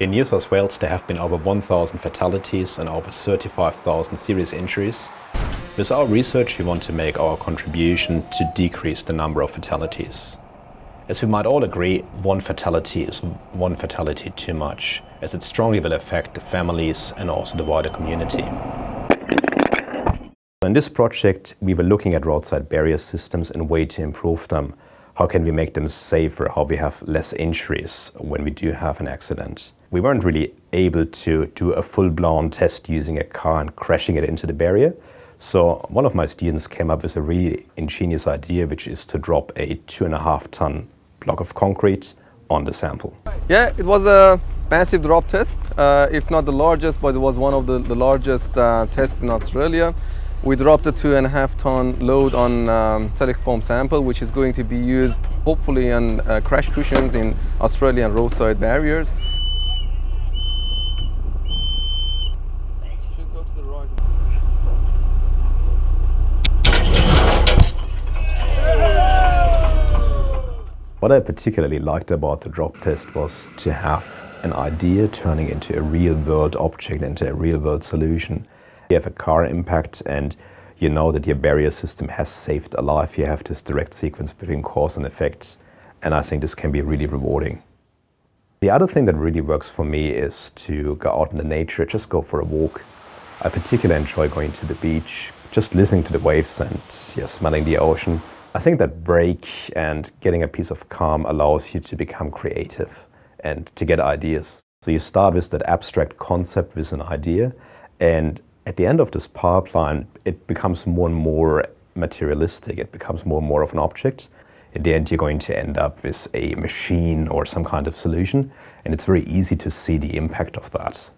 In New South Wales there have been over 1,000 fatalities and over 35,000 serious injuries. With our research we want to make our contribution to decrease the number of fatalities. As we might all agree, one fatality is one fatality too much, as it strongly will affect the families and also the wider community. In this project we were looking at roadside barrier systems and ways to improve them. How can we make them safer? How we have less injuries when we do have an accident? We weren't really able to do a full-blown test using a car and crashing it into the barrier. So one of my students came up with a really ingenious idea, which is to drop a 2.5-ton block of concrete on the sample. Yeah, it was a massive drop test, if not the largest, but it was one of the largest tests in Australia. We dropped a 2.5-ton load on silicon foam sample, which is going to be used hopefully on crash cushions in Australian roadside barriers. Should go to the right. What I particularly liked about the drop test was to have an idea turning into a real-world object, into a real-world solution. You have a car impact and you know that your barrier system has saved a life. You have this direct sequence between cause and effect, and I think this can be really rewarding. The other thing that really works for me is to go out in the nature, just go for a walk. I particularly enjoy going to the beach, just listening to the waves and smelling the ocean. I think that break and getting a piece of calm allows you to become creative and to get ideas. So you start with that abstract concept with an idea, and at the end of this pipeline, it becomes more and more materialistic. It becomes more and more of an object. In the end, you're going to end up with a machine or some kind of solution, and it's very easy to see the impact of that.